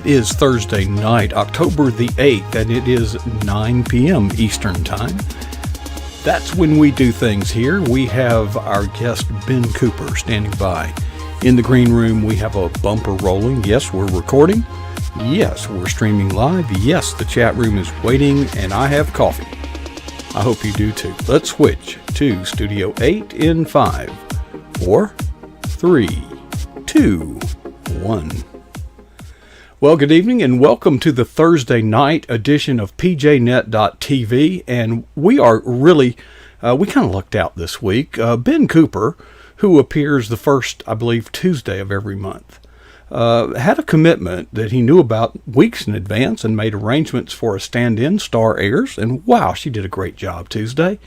It is Thursday night, October the 8th, and it is 9 p.m. Eastern Time. That's when we do things here. We have our guest Ben Cooper standing by. In the green room, we have a bumper rolling. Yes, we're recording. Yes, we're streaming live. Yes, the chat room is waiting, and I have coffee. I hope you do too. Let's switch to Studio 8 in 5, 4, 3, 2, 1. Well, good evening and welcome to the Thursday night edition of PJNet.TV. And we are really, we kind of lucked out this week. Ben Cooper, who appears the first, I believe, Tuesday of every month, had a commitment that he knew about weeks in advance and made arrangements for a stand-in. Star airs, and wow, she did a great job Tuesday.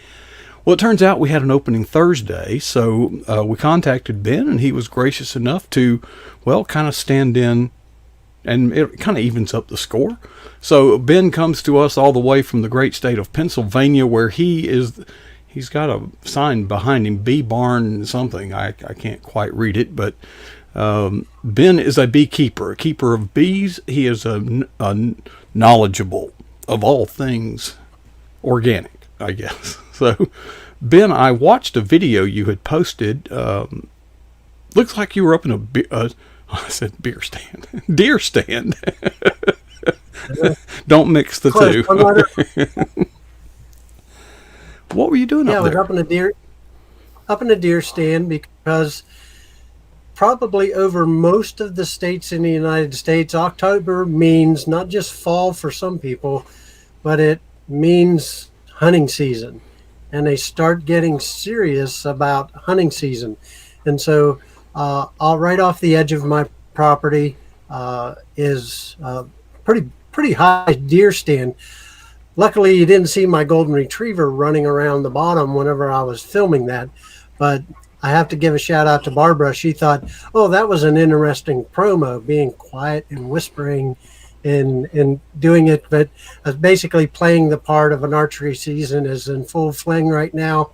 Well, it turns out we had an opening Thursday, so we contacted Ben, and he was gracious enough to, well, kind of stand in, and it kind of evens up the score. So Ben comes to us all the way from the great state of Pennsylvania, where he's got a sign behind him, Bee Barn something. I can't quite read it, but Ben is a beekeeper, a keeper of bees. He is a knowledgeable of all things organic, I guess. So, Ben, I watched a video you had posted. Looks like you were up in I said beer stand. Deer stand. Don't mix the two. What were you doing up there? Yeah, I was up in a deer stand because probably over most of the states in the United States, October means not just fall for some people, but it means hunting season. And they start getting serious about hunting season. And so right off the edge of my property is a pretty high deer stand. Luckily, you didn't see my golden retriever running around the bottom whenever I was filming that. But I have to give a shout out to Barbara. She thought, oh, that was an interesting promo, being quiet and whispering and doing it. But I was basically playing the part of an archery season is in full fling right now.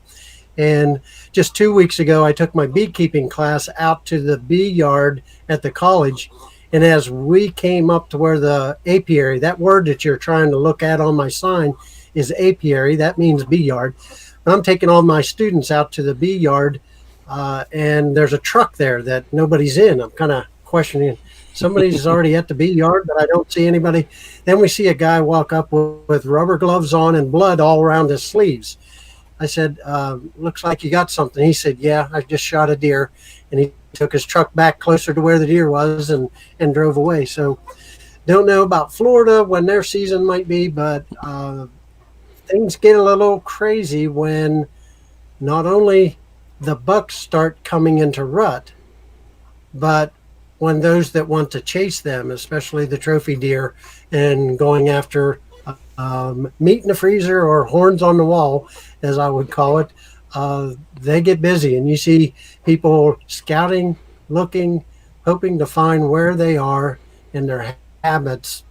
And just 2 weeks ago, I took my beekeeping class out to the bee yard at the college. And as we came up to where the apiary, that word that you're trying to look at on my sign is apiary. That means bee yard. But I'm taking all my students out to the bee yard, and there's a truck there that nobody's in. I'm kind of questioning, somebody's already at the bee yard, but I don't see anybody. Then we see a guy walk up with rubber gloves on and blood all around his sleeves. I said, looks like you got something. He said, yeah, I just shot a deer. And he took his truck back closer to where the deer was and drove away. So don't know about Florida when their season might be, but things get a little crazy when not only the bucks start coming into rut, but when those that want to chase them, especially the trophy deer, and going after meat in the freezer or horns on the wall, as I would call it, they get busy, and you see people scouting, looking, hoping to find where they are in their habits.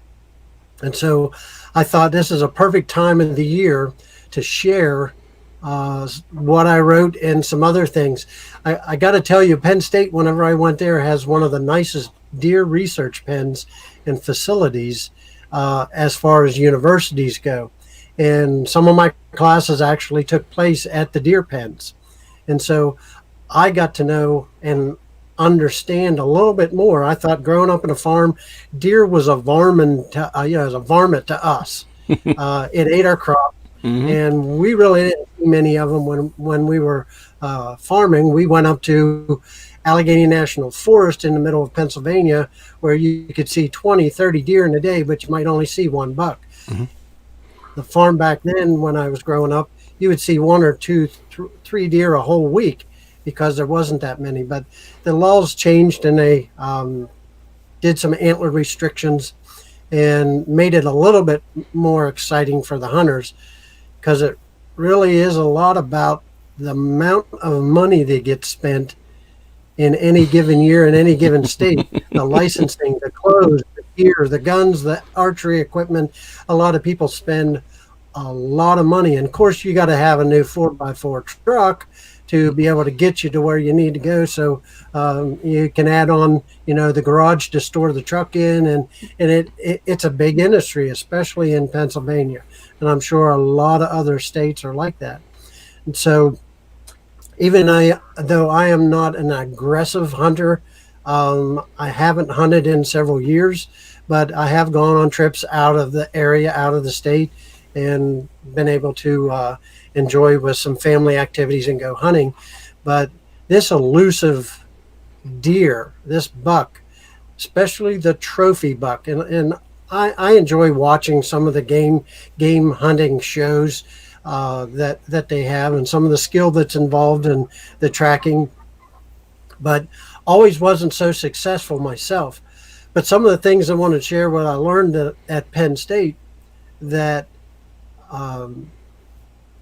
And so I thought this is a perfect time of the year to share what I wrote and some other things. I got to tell you, Penn State, whenever I went there, has one of the nicest deer research pens and facilities as far as universities go. And some of my classes actually took place at the deer pens. And so I got to know and understand a little bit more. I thought growing up in a farm, deer was a varmint to us. It ate our crop. Mm-hmm. And we really didn't see many of them when we were farming. We went up to Allegheny National Forest in the middle of Pennsylvania, where you could see 20, 30 deer in a day, but you might only see one buck. Mm-hmm. The farm back then, when I was growing up, you would see one or two, three deer a whole week because there wasn't that many. But the laws changed, and they did some antler restrictions and made it a little bit more exciting for the hunters, because it really is a lot about the amount of money that gets spent in any given year in any given state. The licensing, the clothes, the gear, the guns, the archery equipment. A lot of people spend a lot of money. And of course, you got to have a new 4x4 truck to be able to get you to where you need to go. So you can add on, the garage to store the truck in, and it's a big industry, especially in Pennsylvania. And I'm sure a lot of other states are like that. And so though I am not an aggressive hunter, I haven't hunted in several years, but I have gone on trips out of the area, out of the state, and been able to enjoy with some family activities and go hunting. But this elusive deer, this buck, especially the trophy buck, and I enjoy watching some of the game hunting shows that they have, and some of the skill that's involved in the tracking, but always wasn't so successful myself. But some of the things I want to share, what I learned at Penn State, that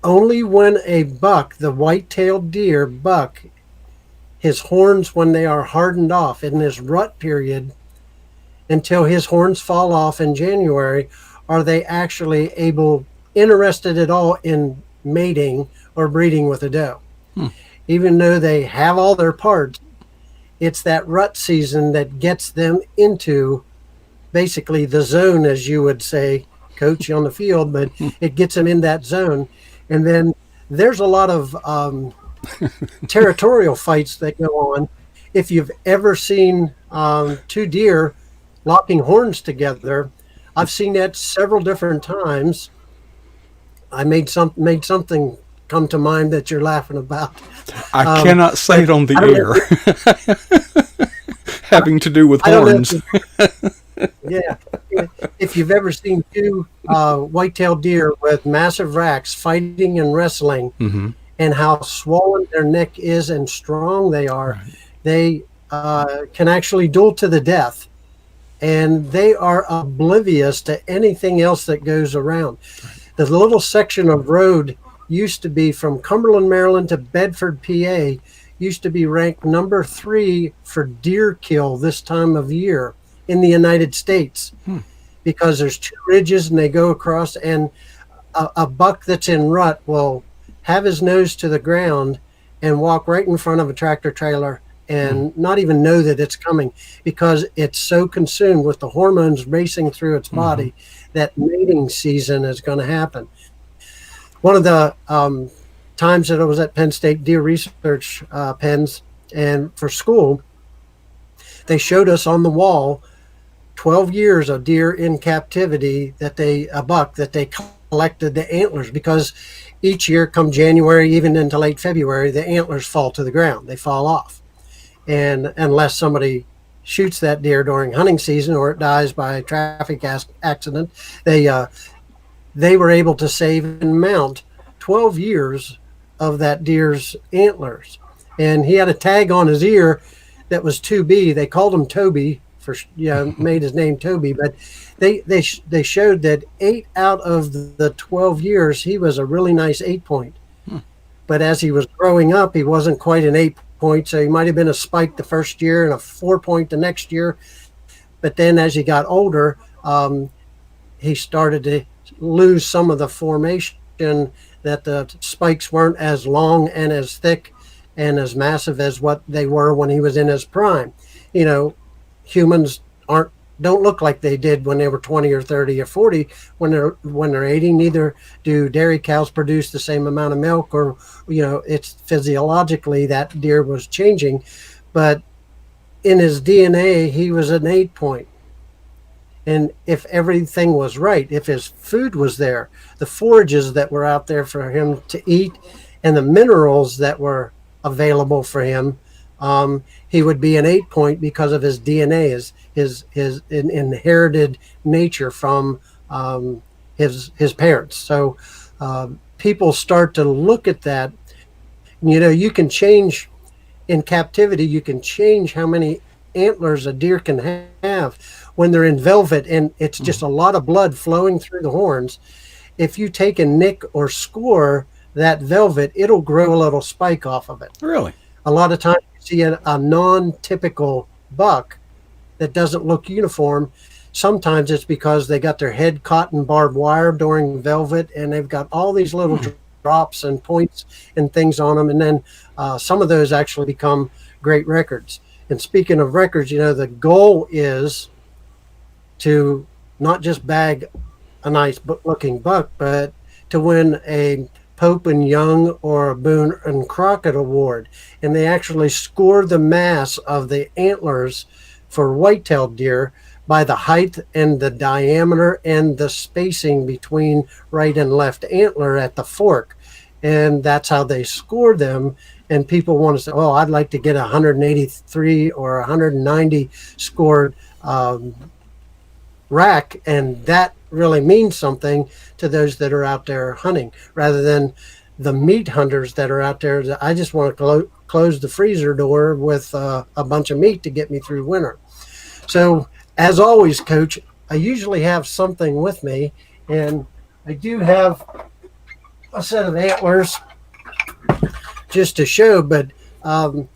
only when a buck, the white-tailed deer buck, his horns, when they are hardened off in this rut period until his horns fall off in January, are they actually interested at all in mating or breeding with a doe. Even though they have all their parts, it's that rut season that gets them into basically the zone, as you would say, coach, on the field, but it gets them in that zone. And then there's a lot of territorial fights that go on. If you've ever seen two deer locking horns together, I've seen that several different times. I made something come to mind that you're laughing about. I cannot say it on the air. Having to do with horns. Yeah. If you've ever seen two white-tailed deer with massive racks fighting and wrestling, and how swollen their neck is and strong they are, they can actually duel to the death. And they are oblivious to anything else that goes around. The little section of road used to be from Cumberland, Maryland to Bedford, PA, used to be ranked number 3 for deer kill this time of year in the United States, because there's 2 ridges and they go across, and a buck that's in rut will have his nose to the ground and walk right in front of a tractor trailer and not even know that it's coming, because it's so consumed with the hormones racing through its body that mating season is going to happen. One of the times that I was at Penn State Deer Research pens, and for school, they showed us on the wall 12 years of deer in captivity a buck that they collected the antlers, because each year come January, even into late February, the antlers fall to the ground. They fall off. And unless somebody shoots that deer during hunting season or it dies by a traffic accident, they were able to save and mount 12 years of that deer's antlers. And he had a tag on his ear that was 2B. They called him Toby, made his name Toby, but they showed that 8 out of the 12 years, he was a really nice 8-point. But as he was growing up, he wasn't quite an 8-point, so he might have been a spike the first year and a 4-point the next year. But then as he got older, he started to lose some of the formation, that the spikes weren't as long and as thick and as massive as what they were when he was in his prime. Humans don't look like they did when they were 20 or 30 or 40 when they're 80. Neither do dairy cows produce the same amount of milk, or it's physiologically that deer was changing, but in his DNA he was an 8-point. And if everything was right, if his food was there, the forages that were out there for him to eat, and the minerals that were available for him, he would be an 8-point because of his DNA, his inherited nature from his parents. So people start to look at that. You can change in captivity. You can change how many antlers a deer can have when they're in velvet, and it's just a lot of blood flowing through the horns. If you take and nick or score that velvet, it'll grow a little spike off of it. Really? A lot of times you see a non-typical buck that doesn't look uniform. Sometimes it's because they got their head caught in barbed wire during velvet, and they've got all these little drops and points and things on them. And then some of those actually become great records. And speaking of records, the goal is to not just bag a nice looking buck, but to win a Pope and Young or a Boone and Crockett award. And they actually score the mass of the antlers for white-tailed deer by the height and the diameter and the spacing between right and left antler at the fork. And that's how they score them. And people want to say, oh, I'd like to get 183 or 190 scored rack. And that really means something to those that are out there hunting, rather than the meat hunters that are out there. I just want to close the freezer door with a bunch of meat to get me through winter. So as always, Coach, I usually have something with me, and I do have a set of antlers just to show, but the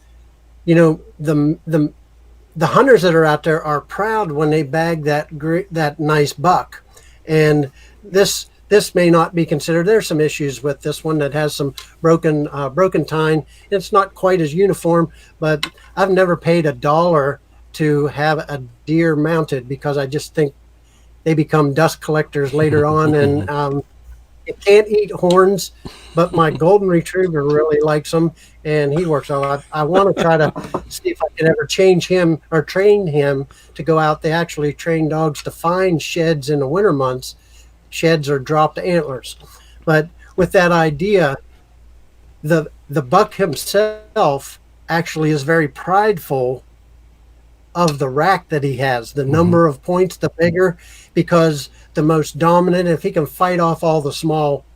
hunters that are out there are proud when they bag that nice buck. And this may not be considered. There's some issues with this one that has some broken tine. It's not quite as uniform, but I've never paid $1 to have a deer mounted, because I just think they become dust collectors later on. And it can't eat horns, but my golden retriever really likes them, and he works on it. I want to try to see if I can ever change him or train him to go out. They actually train dogs to find sheds in the winter months, sheds or dropped antlers. But with that idea, the buck himself actually is very prideful of the rack that he has, the number of points, the bigger, because the most dominant, if he can fight off all the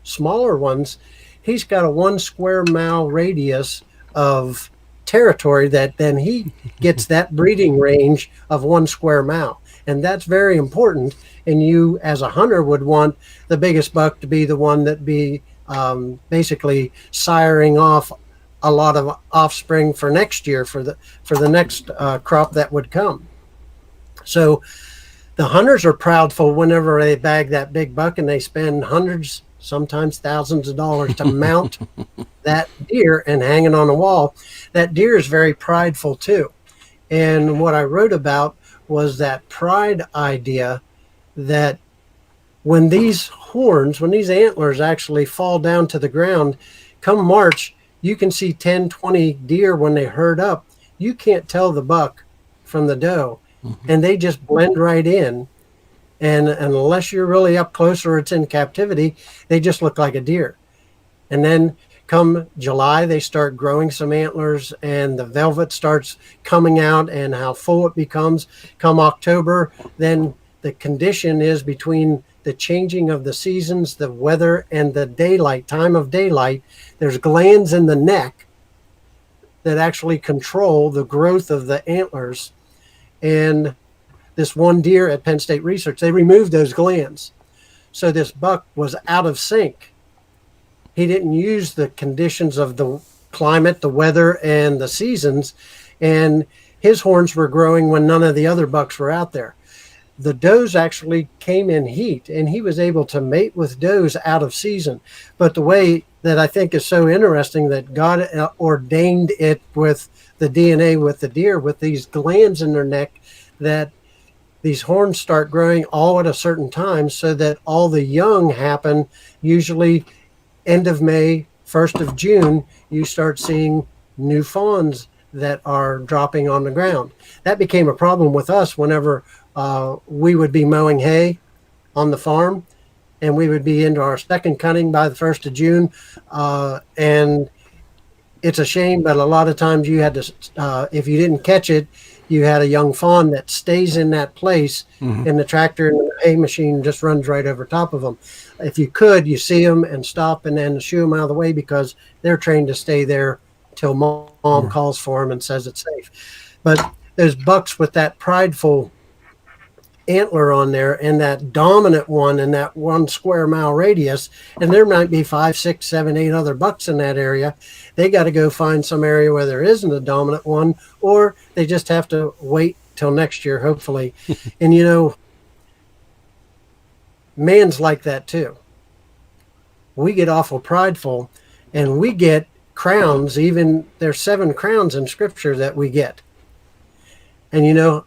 smaller ones, he's got a 1 square mile radius of territory that then he gets that breeding range of 1 square mile. And that's very important. And you, as a hunter, would want the biggest buck to be the one that be basically siring off a lot of offspring for next year, for the next crop that would come. So the hunters are proudful whenever they bag that big buck, and they spend hundreds, sometimes thousands of dollars to mount that deer and hang it on a wall. That deer is very prideful too. And what I wrote about was that pride idea, that when these antlers actually fall down to the ground, come March, you can see 10, 20 deer when they herd up. You can't tell the buck from the doe, and they just blend right in. And unless you're really up close or it's in captivity, they just look like a deer. And then come July, they start growing some antlers, and the velvet starts coming out, and how full it becomes. Come October, then the condition is between the changing of the seasons, the weather, and the daylight, time of daylight. There's glands in the neck that actually control the growth of the antlers. And this one deer at Penn State Research, they removed those glands. So this buck was out of sync. He didn't use the conditions of the climate, the weather, and the seasons. And his horns were growing when none of the other bucks were out there. The does actually came in heat, and he was able to mate with does out of season. But the way that I think is so interesting, that God ordained it with the DNA with the deer, with these glands in their neck, that these horns start growing all at a certain time, so that all the young happen usually end of May, 1st of June. You start seeing new fawns that are dropping on the ground. That became a problem with us whenever we would be mowing hay on the farm, and we would be into our second cutting by the 1st of June. And it's a shame, but a lot of times you had to, if you didn't catch it, you had a young fawn that stays in that place, and the tractor and the hay machine just runs right over top of them. If you could, you see them and stop and then shoo them out of the way, because they're trained to stay there till mom calls for them and says it's safe. But those bucks with that prideful antler on there, and that dominant one in that 1 square mile radius, and there might be 5, 6, 7, 8 other bucks in that area. They got to go find some area where there isn't a dominant one, or they just have to wait till next year, hopefully. And man's like that too. we get awful prideful, and we get crowns. Even there's 7 crowns in Scripture that we get. And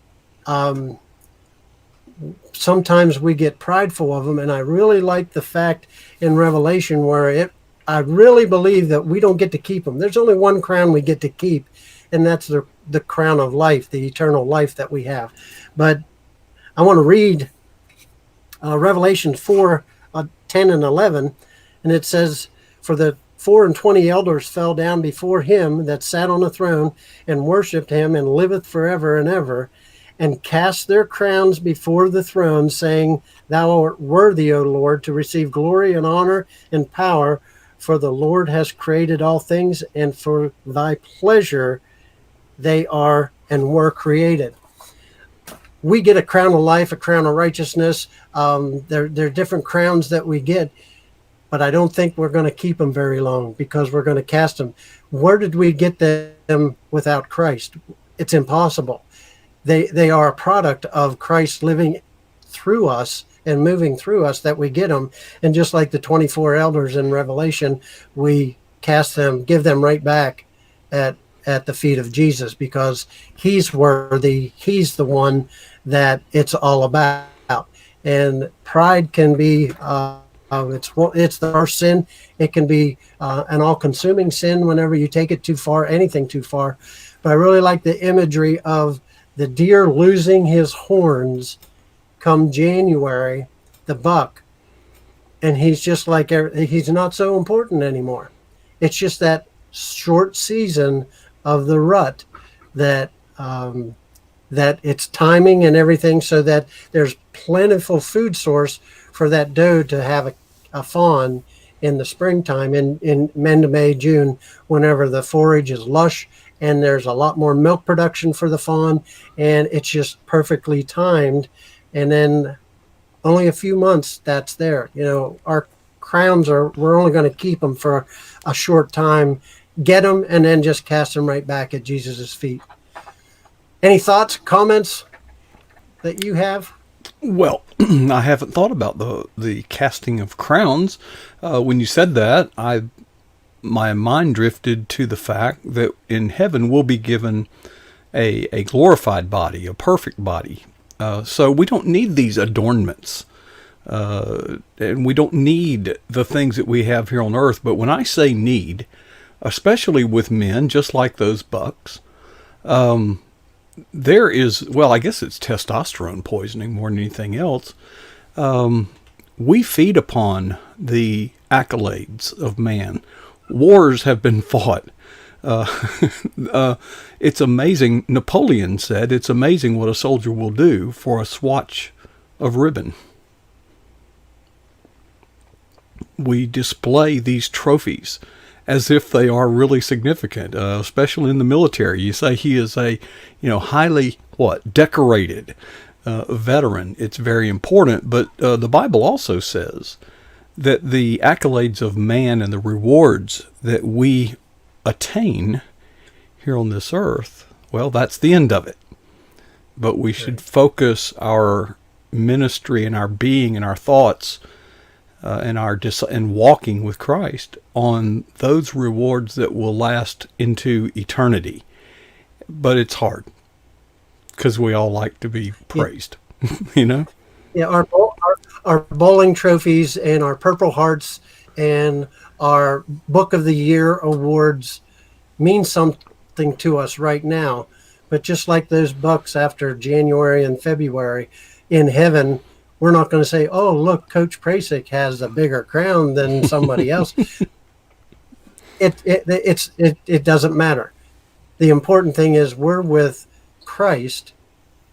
sometimes we get prideful of them, and I really like the fact in Revelation where I really believe that we don't get to keep them. There's only one crown we get to keep, and that's the crown of life, the eternal life that we have. But I want to read Revelation 4, 10 and 11, and it says, "For the 24 elders fell down before him that sat on the throne, and worshipped him, and liveth forever and ever, and cast their crowns before the throne, saying, Thou art worthy, O Lord, to receive glory and honor and power, for the Lord has created all things, and for thy pleasure they are and were created." We get a crown of life, a crown of righteousness. There are different crowns that we get, but I don't think we're going to keep them very long, because we're going to cast them. Where did we get them without Christ? It's impossible. They are a product of Christ living through us and moving through us that we get them. And just like the 24 elders in Revelation, we cast them, give them right back at the feet of Jesus, because he's worthy. He's the one that it's all about. And pride can be, it's the first sin. It can be an all-consuming sin whenever you take it too far, anything too far. But I really like the imagery of the deer losing his horns come January, the buck, and he's just like, he's not so important anymore. It's just that short season of the rut that that it's timing and everything, so that there's plentiful food source for that doe to have a fawn in the springtime, in end of May, June, whenever the forage is lush and there's a lot more milk production for the fawn, and it's just perfectly timed. And then only a few months that's there. Our crowns we're only going to keep them for a short time, get them, and then just cast them right back at Jesus's feet. Any thoughts, comments that you have? Well, I haven't thought about the casting of crowns. When you said that, my mind drifted to the fact that in heaven we'll be given a glorified body, a perfect body. So we don't need these adornments, and we don't need the things that we have here on earth. But when I say need, especially with men, just like those bucks, there is, well, I guess it's testosterone poisoning more than anything else. We feed upon the accolades of man. Wars have been fought. It's amazing. Napoleon said, it's amazing what a soldier will do for a swatch of ribbon. We display these trophies as if they are really significant, especially in the military. You say he is a, highly, decorated veteran. It's very important. But the Bible also says that the accolades of man and the rewards that we attain here on this earth, well, that's the end of it. But we should focus our ministry and our being and our thoughts and walking with Christ on those rewards that will last into eternity. But it's hard, because we all like to be praised, Yeah, our bowling trophies and our Purple Hearts and our Book of the Year awards mean something to us right now. But just like those bucks after January and February, in heaven, we're not going to say, "Oh, look, Coach Prasick has a bigger crown than somebody else." It doesn't matter. The important thing is we're with Christ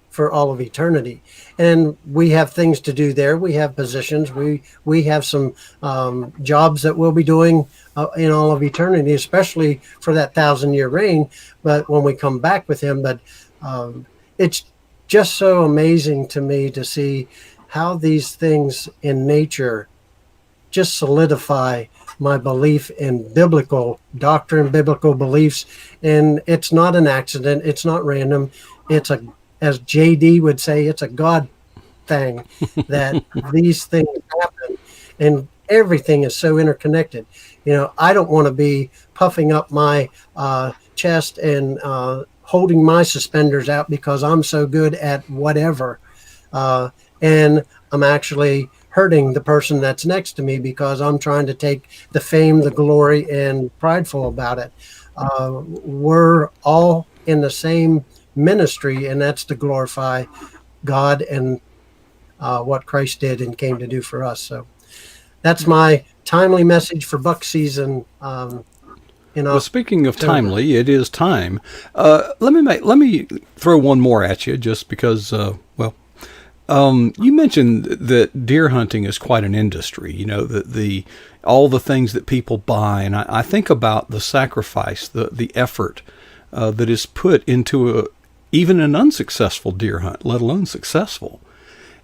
for all of eternity, and we have things to do there. We have positions. We have some jobs that we'll be doing in all of eternity, especially for that 1,000-year reign. But when we come back with Him, it's just so amazing to me to see how these things in nature just solidify my belief in biblical doctrine, biblical beliefs. And it's not an accident. It's not random. It's as JD would say, it's a God thing that these things happen. And everything is so interconnected. I don't want to be puffing up my chest and holding my suspenders out because I'm so good at whatever. And I'm actually hurting the person that's next to me because I'm trying to take the fame, the glory, and prideful about it. We're all in the same ministry, and that's to glorify God and what Christ did and came to do for us. That's my timely message for buck season. Well, speaking of timely, it is time. Let me throw one more at you, just because. You mentioned that deer hunting is quite an industry. That all the things that people buy, and I think about the sacrifice, the effort that is put into even an unsuccessful deer hunt, let alone successful.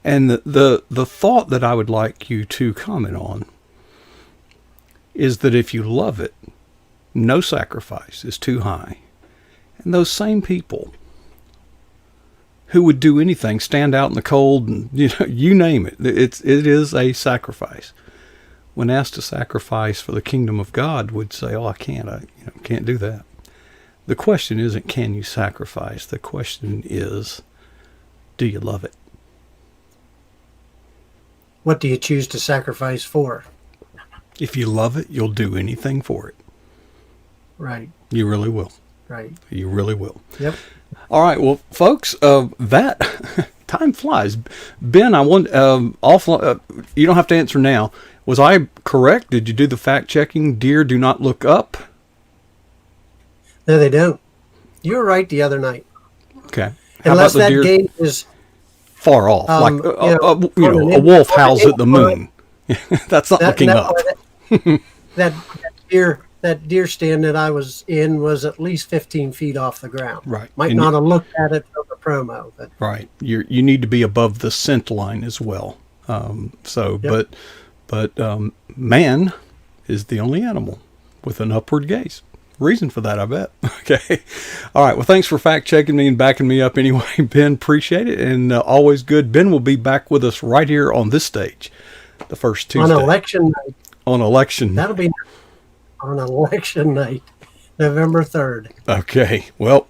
And the thought that I would like you to comment on is that if you love it, no sacrifice is too high. And those same people who would do anything, stand out in the cold, and you name it, it is a sacrifice. When asked to sacrifice for the kingdom of God, would say, "Oh, I can't do that." The question isn't, can you sacrifice? The question is, do you love it? What do you choose to sacrifice for? If you love it, you'll do anything for it. Right. You really will. Right. You really will. Yep. All right. Well, folks, that time flies. Ben, I want you don't have to answer now. Was I correct? Did you do the fact checking? Deer do not look up. No, they don't. You were right the other night. Okay. How Unless about the that deer game is far off, like a wolf howls at the moon. That's not looking up. That deer stand that I was in was at least 15 feet off the ground. Right. Might not have looked at it from the promo, but right. You need to be above the scent line as well. Yep. But man is the only animal with an upward gaze. Reason for that, I bet. Okay. All right. Well, thanks for fact checking me and backing me up anyway, Ben. Appreciate it. And always good. Ben will be back with us right here on this stage the first Tuesday. On election night. On election. That'll be on election night, November 3rd. Okay. Well,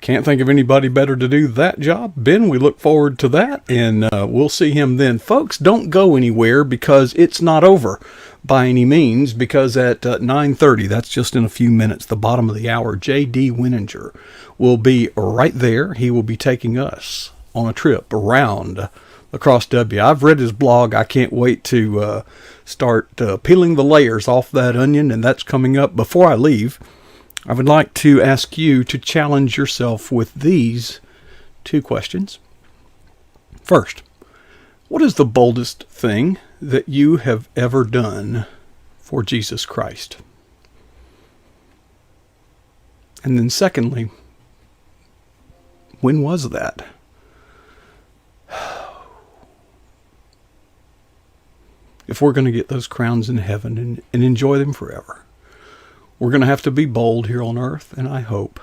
can't think of anybody better to do that job. Ben, we look forward to that, and we'll see him then. Folks, don't go anywhere, because it's not over by any means, because at 9:30, that's just in a few minutes, the bottom of the hour, J.D. Winninger will be right there. He will be taking us on a trip around La Crosse W. I've read his blog. I can't wait to start peeling the layers off that onion, and that's coming up. Before I leave, I would like to ask you to challenge yourself with these two questions. First, what is the boldest thing that you have ever done for Jesus Christ? And then secondly, when was that? If we're going to get those crowns in heaven and enjoy them forever, we're going to have to be bold here on earth, and I hope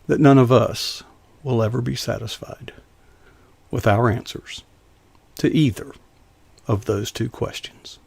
that none of us will ever be satisfied with our answers to either of those two questions.